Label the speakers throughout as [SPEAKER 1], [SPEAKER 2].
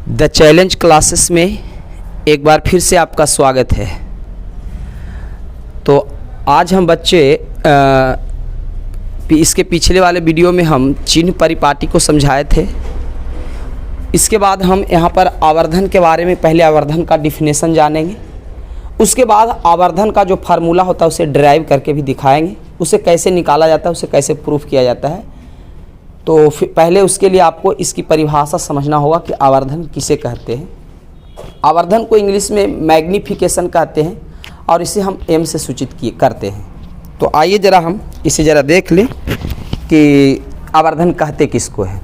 [SPEAKER 1] The challenge classes में एक बार फिर से आपका स्वागत है। तो आज हम बच्चे इसके पिछले वाले वीडियो में हम चिन्ह परिपाटी को समझाए थे। इसके बाद हम यहाँ पर आवर्धन के बारे में पहले आवर्धन का डिफिनेशन जानेंगे, उसके बाद आवर्धन का जो फार्मूला होता है उसे ड्राइव करके भी दिखाएंगे, उसे कैसे निकाला जाता है, उसे कैसे प्रूफ किया जाता है। तो फिर पहले उसके लिए आपको इसकी परिभाषा समझना होगा कि आवर्धन किसे कहते हैं। आवर्धन को इंग्लिश में मैग्नीफिकेशन कहते हैं और इसे हम एम से सूचित करते हैं। तो आइए ज़रा हम इसे ज़रा देख लें कि आवर्धन कहते किसको है।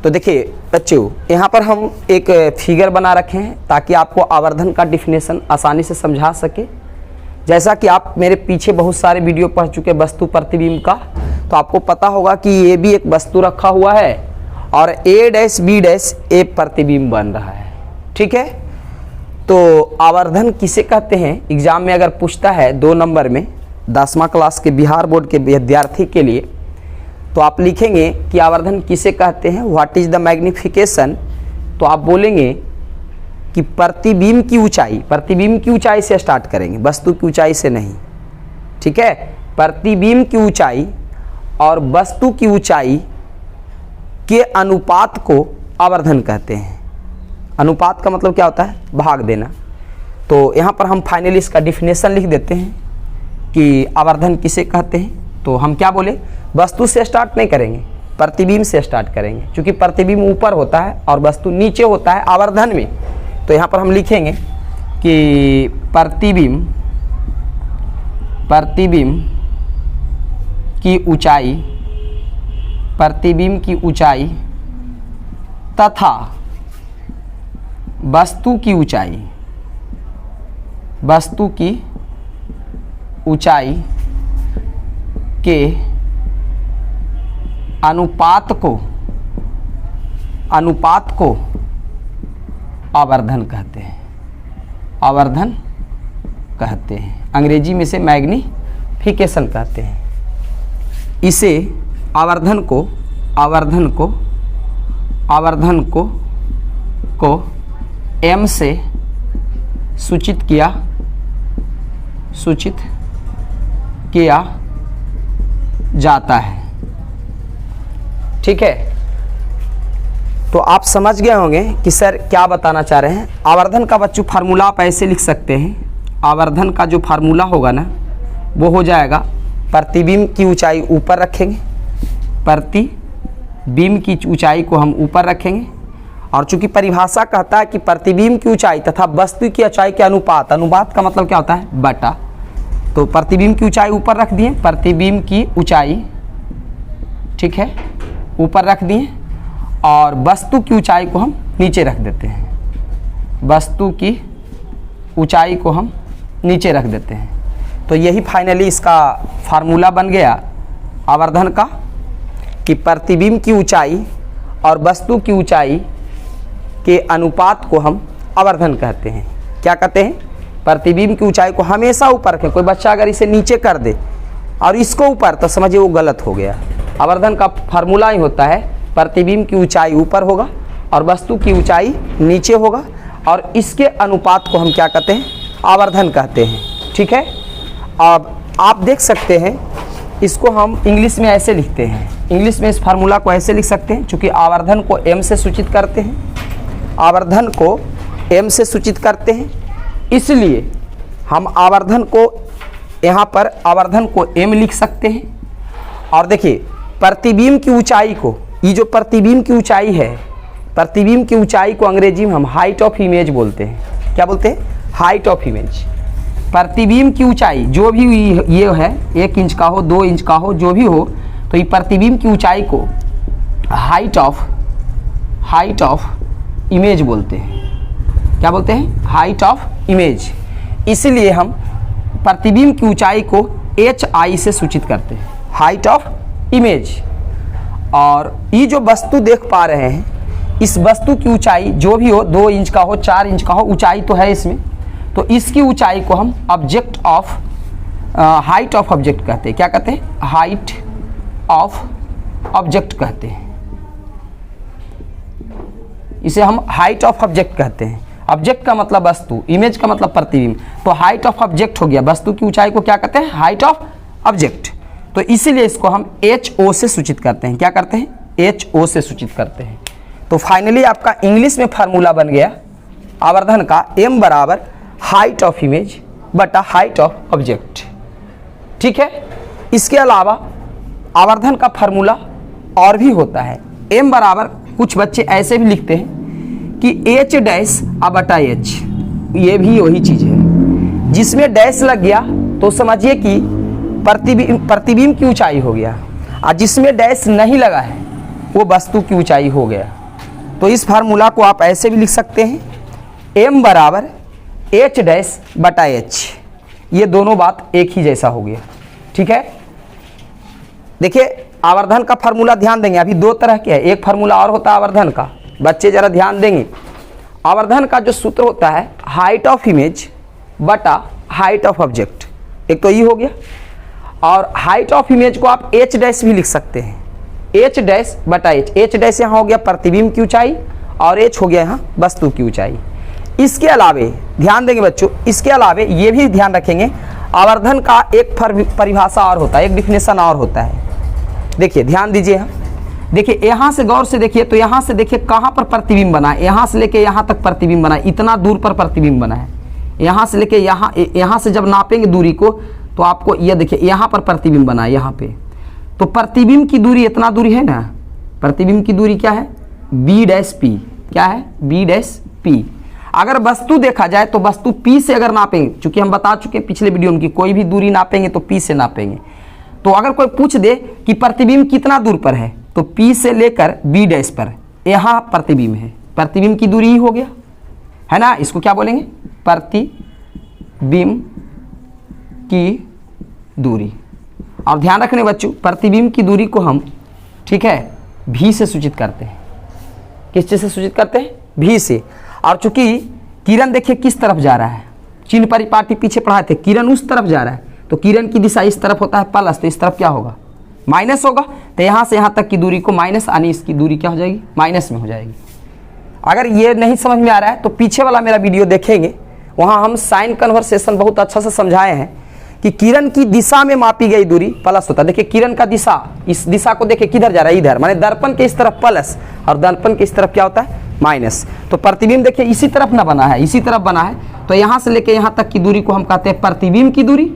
[SPEAKER 1] तो देखिए बच्चों, यहाँ पर हम एक फिगर बना रखे हैं ताकि आपको आवर्धन का डिफिनेशन आसानी से समझा सके। जैसा कि आप मेरे पीछे बहुत सारे वीडियो पढ़ चुके वस्तु प्रतिबिंब का, तो आपको पता होगा कि ये भी एक वस्तु रखा हुआ है और ए डैश बी डैश ए प्रतिबिंब बन रहा है। ठीक है, तो आवर्धन किसे कहते हैं एग्जाम में अगर पूछता है 2 नंबर में 10वां क्लास के बिहार बोर्ड के विद्यार्थी के लिए, तो आप लिखेंगे कि आवर्धन किसे कहते हैं, व्हाट इज द मैग्निफिकेशन। तो आप बोलेंगे कि प्रतिबिंब की ऊंचाई, प्रतिबिंब की ऊंचाई से स्टार्ट करेंगे, वस्तु की ऊंचाई से नहीं। ठीक है, प्रतिबिंब की ऊंचाई और वस्तु की ऊंचाई के अनुपात को आवर्धन कहते हैं। अनुपात का मतलब क्या होता है, भाग देना। तो यहाँ पर हम फाइनली इसका डिफिनेशन लिख देते हैं कि आवर्धन किसे कहते हैं। तो हम क्या बोले, वस्तु से स्टार्ट नहीं करेंगे, प्रतिबिंब से स्टार्ट करेंगे, क्योंकि प्रतिबिंब ऊपर होता है और वस्तु नीचे होता है आवर्धन में। तो यहाँ पर हम लिखेंगे कि प्रतिबिंब की ऊंचाई, प्रतिबिंब की ऊंचाई तथा वस्तु की ऊंचाई, वस्तु की ऊंचाई के अनुपात को आवर्धन कहते हैं। आवर्धन कहते हैं, अंग्रेजी में से मैग्नीफिकेशन कहते हैं। इसे आवर्धन को एम से सूचित किया जाता है। ठीक है, तो आप समझ गए होंगे कि सर क्या बताना चाह रहे हैं। आवर्धन का बच्चों फार्मूला आप ऐसे लिख सकते हैं। आवर्धन का जो फार्मूला होगा ना, वो हो जाएगा प्रतिबिंब की ऊंचाई ऊपर रखेंगे, प्रतिबिंब की ऊंचाई को हम ऊपर रखेंगे, और चूंकि परिभाषा कहता है कि प्रतिबिंब की ऊंचाई तथा वस्तु की ऊंचाई के अनुपात, अनुपात का मतलब क्या होता है, बटा। तो प्रतिबिंब की ऊंचाई ऊपर रख दिए, प्रतिबिंब की ऊंचाई, ठीक है, ऊपर रख दिए, और वस्तु की ऊंचाई को हम नीचे रख देते हैं, वस्तु की ऊंचाई को हम नीचे रख देते हैं। तो यही फाइनली इसका फार्मूला बन गया आवर्धन का, कि प्रतिबिंब की ऊंचाई और वस्तु की ऊंचाई के अनुपात को हम आवर्धन कहते हैं। क्या कहते हैं, प्रतिबिंब की ऊंचाई को हमेशा ऊपर रखें। कोई बच्चा अगर इसे नीचे कर दे और इसको ऊपर, तो समझिए वो गलत हो गया। आवर्धन का फार्मूला ही होता है प्रतिबिंब की ऊंचाई ऊपर होगा और वस्तु की ऊंचाई नीचे होगा, और इसके अनुपात को हम क्या कहते हैं, आवर्धन कहते हैं। ठीक है, अब आप देख सकते हैं इसको हम इंग्लिश में ऐसे लिखते हैं, इंग्लिश में इस फार्मूला को ऐसे लिख सकते हैं, क्योंकि आवर्धन को एम से सूचित करते हैं, आवर्धन को एम से सूचित करते हैं, इसलिए हम आवर्धन को यहाँ पर आवर्धन को एम लिख सकते हैं। और देखिए प्रतिबिंब की ऊंचाई को, ये जो प्रतिबिंब की ऊंचाई है, प्रतिबिंब की ऊंचाई को अंग्रेजी में हम हाइट ऑफ इमेज बोलते हैं। क्या बोलते हैं, हाइट ऑफ इमेज। प्रतिबिंब की ऊंचाई जो भी ये है, 1 इंच का हो, 2 इंच का हो, जो भी हो, तो ये प्रतिबिंब की ऊंचाई को हाइट ऑफ इमेज बोलते हैं। क्या बोलते हैं, हाइट ऑफ इमेज। इसलिए हम प्रतिबिंब की ऊंचाई को HI से सूचित करते हैं, हाइट ऑफ इमेज। और ये जो वस्तु देख पा रहे हैं, इस वस्तु की ऊंचाई जो भी हो, 2 इंच का हो, 4 इंच का हो, ऊंचाई तो है इसमें, तो इसकी ऊंचाई को हम हाइट ऑफ ऑब्जेक्ट कहते हैं। क्या कहते हैं, हाइट ऑफ ऑब्जेक्ट कहते हैं। इसे हम हाइट ऑफ ऑब्जेक्ट कहते हैं। ऑब्जेक्ट का मतलब वस्तु, इमेज का मतलब प्रतिबिंब, तो हाइट ऑफ ऑब्जेक्ट हो गया। वस्तु की ऊंचाई को क्या कहते हैं? Height of object. तो इसीलिए इसको हम HO से सूचित करते हैं। क्या करते हैं? HO से सूचित करते हैं। तो फाइनली आपका इंग्लिश में फार्मूला बन गया आवर्धन का, m बराबर हाइट ऑफ इमेज बटा हाइट ऑफ ऑब्जेक्ट। ठीक है। इसके अलावा आवर्धन का फार्मूला और भी होता है। m बराबर कुछ बच्चे ऐसे भी लिखते हैं कि H डैश बटा H, ये भी वही चीज है। जिसमें डैश लग गया तो समझिए कि प्रतिबिंब की ऊंचाई हो गया, और जिसमें डैश नहीं लगा है वो वस्तु की ऊंचाई हो गया। तो इस फार्मूला को आप ऐसे भी लिख सकते हैं, m बराबर H डैश बटा H। ये दोनों बात एक ही जैसा हो गया। ठीक है। देखिए आवर्धन का फार्मूला ध्यान देंगे, अभी दो तरह के है। एक फार्मूला और होता है आवर्धन का, बच्चे जरा ध्यान देंगे। आवर्धन का जो सूत्र होता है हाइट ऑफ इमेज बटा हाइट ऑफ ऑब्जेक्ट, एक तो ये हो गया। और हाइट ऑफ इमेज को आप H डैश भी लिख सकते हैं, H डैश बटा H। H डैश यहाँ हो गया प्रतिबिंब की ऊंचाई और H हो गया यहाँ वस्तु की ऊंचाई। इसके अलावे ध्यान देंगे बच्चों, इसके अलावे ये भी ध्यान रखेंगे, आवर्धन का एक परिभाषा और होता है, एक डिफिनेशन और होता है। देखिए ध्यान दीजिए, यहाँ देखिए, यहाँ से गौर से देखिए, तो यहाँ से देखिए कहाँ पर प्रतिबिंब बना है, यहाँ से लेके यहाँ तक प्रतिबिंब बना है, इतना दूर पर प्रतिबिंब बना है। यहाँ से लेके यहाँ से जब नापेंगे दूरी को तो आपको यह देखिए यहाँ पर प्रतिबिंब बना है, यहाँ पे। तो प्रतिबिंब की दूरी इतना दूरी है ना, प्रतिबिंब की दूरी क्या है? B dash P। क्या है? B dash P। अगर वस्तु देखा जाए तो वस्तु P से अगर नापेंगे, चूंकि हम बता चुके हैं पिछले वीडियो में कि कोई भी दूरी नापेंगे तो P से नापेंगे। तो अगर कोई पूछ दे कि प्रतिबिंब कितना दूर पर है, तो P से लेकर B डैश पर यहाँ प्रतिबिंब है, प्रतिबिंब की दूरी ही हो गया, है ना। इसको क्या बोलेंगे? प्रतिबिंब की दूरी। और ध्यान रखने बच्चों, प्रतिबिंब की दूरी को हम, ठीक है, V से सूचित करते हैं। किस चीज से सूचित करते हैं? V से। और चूंकि किरण देखिए किस तरफ जा रहा है, चिन्ह परिपाटी पीछे पढ़ाए थे, किरण उस तरफ जा रहा है, तो किरण की दिशा इस तरफ होता है प्लस, तो इस तरफ क्या होगा? माइनस होगा। तो यहाँ से यहाँ तक की दूरी को माइनस, यानी इसकी दूरी क्या हो जाएगी? माइनस में हो जाएगी। अगर ये नहीं समझ में आ रहा है तो पीछे वाला मेरा वीडियो देखेंगे, वहाँ हम साइन कन्वर्सेशन बहुत अच्छा से समझाए हैं कि किरण की दिशा में मापी गई दूरी प्लस होता है। देखिए किरण का दिशा, इस दिशा को देखिए किधर जा रहा है? इधर, माने दर्पण के इस तरफ प्लस और दर्पण के इस तरफ क्या होता है? माइनस। तो प्रतिबिंब देखिए इसी तरफ ना बना है, इसी तरफ बना है, तो यहाँ से लेके यहाँ तक की दूरी को हम कहते हैं प्रतिबिंब की दूरी।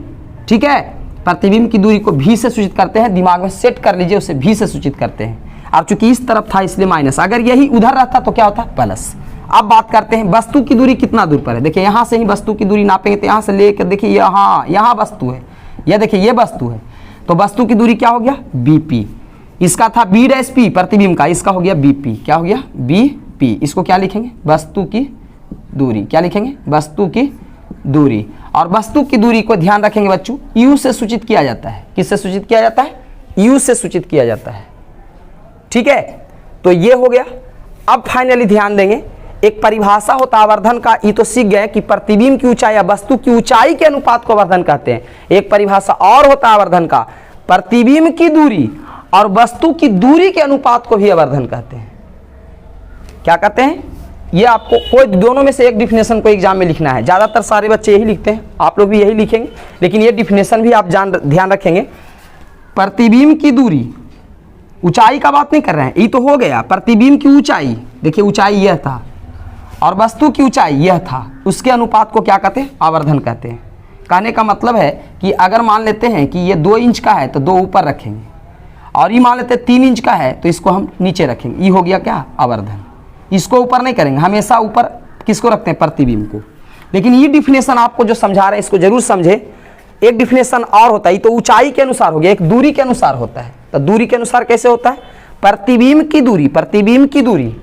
[SPEAKER 1] ठीक है। प्रतिबिंब की दूरी को V से सूचित करते हैं, दिमाग में सेट कर लीजिए, उसे V से सूचित करते हैं। और चूंकि इस तरफ था इसलिए माइनस, अगर यही उधर रहता तो क्या होता? प्लस। अब बात करते हैं वस्तु की दूरी कितना दूर पर है। देखिए यहाँ से ही वस्तु की दूरी नापेंगे, तो यहाँ से लेकर देखिए यहाँ वस्तु है, यह देखिए ये वस्तु है, तो वस्तु की दूरी क्या हो गया? BP। इसका था B डैश P प्रतिबिंब का, इसका हो गया BP। क्या हो गया? BP। इसको क्या लिखेंगे? वस्तु की दूरी। क्या लिखेंगे? वस्तु की दूरी। और वस्तु की दूरी को ध्यान रखेंगे बच्चों, U से सूचित किया जाता है। किससे सूचित किया जाता है? U से सूचित किया जाता है। ठीक है। तो ये हो गया। अब फाइनली ध्यान देंगे, एक परिभाषा होता है आवर्धन का, ये तो सीख गए कि प्रतिबिंब की ऊंचाई या वस्तु की ऊंचाई के अनुपात को आवर्धन कहते हैं। एक परिभाषा और होता है आवर्धन का, प्रतिबिंब की दूरी और वस्तु की दूरी के अनुपात को भी आवर्धन कहते हैं। क्या कहते हैं? ये आपको कोई दोनों में से एक डिफिनेशन को एग्जाम में लिखना है। ज़्यादातर सारे बच्चे यही लिखते हैं, आप लोग भी यही लिखेंगे, लेकिन ये डिफिनेशन भी आप ध्यान रखेंगे। प्रतिबिंब की दूरी, ऊंचाई का बात नहीं कर रहे हैं, ये तो हो गया प्रतिबिंब की ऊंचाई। देखिए ऊंचाई यह था और वस्तु की ऊंचाई यह था, उसके अनुपात को क्या कहते हैं? आवर्धन कहते हैं। कहने का मतलब है कि अगर मान लेते हैं कि ये 2 इंच का है तो 2 ऊपर रखेंगे, और ये मान लेते हैं 3 इंच का है तो इसको हम नीचे रखेंगे। ये हो गया क्या? आवर्धन। इसको ऊपर नहीं करेंगे, हमेशा ऊपर किसको रखते हैं? प्रतिबिंब को। लेकिन ये डिफिनेशन आपको जो समझा रहे हैं इसको जरूर समझे। एक डिफिनेशन और होता है, ये तो ऊंचाई के अनुसार हो गया, एक दूरी के अनुसार होता है। तो दूरी के अनुसार कैसे होता है? प्रतिबिंब की दूरी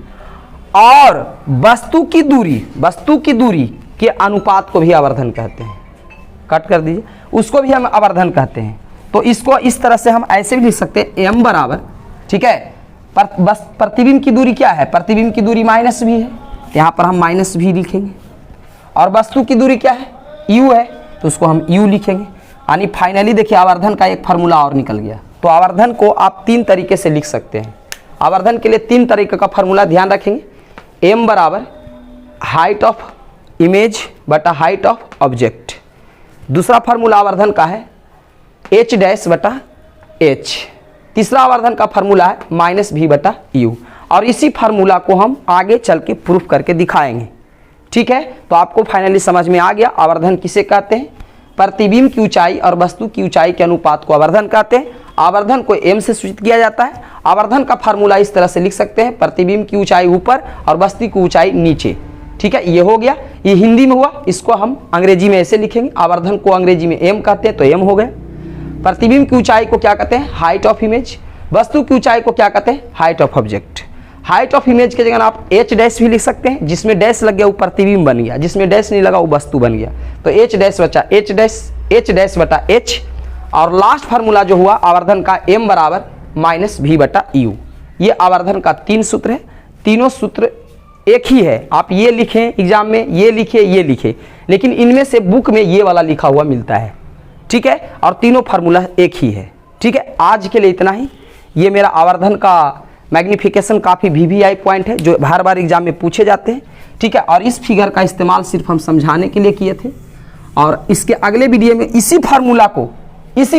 [SPEAKER 1] और वस्तु की दूरी के अनुपात को भी आवर्धन कहते हैं। कट कर दीजिए, उसको भी हम आवर्धन कहते हैं। तो इसको इस तरह से हम ऐसे भी लिख सकते हैं, m बराबर, ठीक है, बस प्रतिबिंब की दूरी क्या है? प्रतिबिंब की दूरी माइनस भी है, यहाँ पर हम माइनस भी लिखेंगे। और वस्तु की दूरी क्या है? u है, तो उसको हम u लिखेंगे। यानी फाइनली देखिए आवर्धन का एक फार्मूला और निकल गया। तो आवर्धन को आप 3 तरीके से लिख सकते हैं। आवर्धन के लिए 3 तरीके का फार्मूला ध्यान रखेंगे। m बराबर हाइट ऑफ इमेज बटा हाइट ऑफ ऑब्जेक्ट। दूसरा फार्मूला आवर्धन का है h डैश बटा h। तीसरा आवर्धन का फार्मूला है माइनस v बटा u। और इसी फार्मूला को हम आगे चल के प्रूफ करके दिखाएंगे। ठीक है, तो आपको फाइनली समझ में आ गया आवर्धन किसे कहते हैं। प्रतिबिंब की ऊंचाई और वस्तु की ऊंचाई के अनुपात को आवर्धन कहते हैं। आवर्धन को m से सूचित किया जाता है। आवर्धन का फार्मूला इस तरह से लिख सकते हैं, प्रतिबिंब की ऊंचाई ऊपर और वस्तु की ऊंचाई नीचे। ठीक है, ये हो गया, ये हिंदी में हुआ। इसको हम अंग्रेजी में ऐसे लिखेंगे, आवर्धन को अंग्रेजी में m कहते हैं तो m हो गया। प्रतिबिंब की ऊंचाई को क्या कहते हैं, हाइट ऑफ इमेज। वस्तु की ऊंचाई को क्या कहते हैं, height of object. Height of image के जगह आप h डैश भी लिख सकते हैं, जिसमें डैश लग गया वो प्रतिबिंब बन गया, जिसमें डैश नहीं लगा वो वस्तु बन गया। तो h डैश बचा h डैश बटा h। और लास्ट फार्मूला जो हुआ आवर्धन का m बराबर माइनस v बटा u। ये आवर्धन का 3 सूत्र है। तीनों सूत्र एक ही है, आप ये लिखें एग्जाम में, ये लिखे, ये लिखे, लेकिन इनमें से बुक में ये वाला लिखा हुआ मिलता है। ठीक है, और तीनों फार्मूला एक ही है। ठीक है, आज के लिए इतना ही। ये मेरा आवर्धन का मैग्निफिकेशन काफ़ी VVI पॉइंट है जो बार बार एग्जाम में पूछे जाते हैं। ठीक है, और इस फिगर का इस्तेमाल सिर्फ हम समझाने के लिए किए थे। और इसके अगले वीडियो में इसी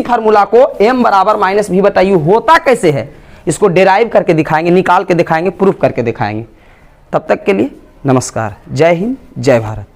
[SPEAKER 1] फार्मूला को m बराबर माइनस v बटा u होता कैसे है, इसको डेराइव करके दिखाएंगे, निकाल के दिखाएंगे, प्रूफ करके दिखाएंगे। तब तक के लिए नमस्कार, जय हिंद, जय भारत।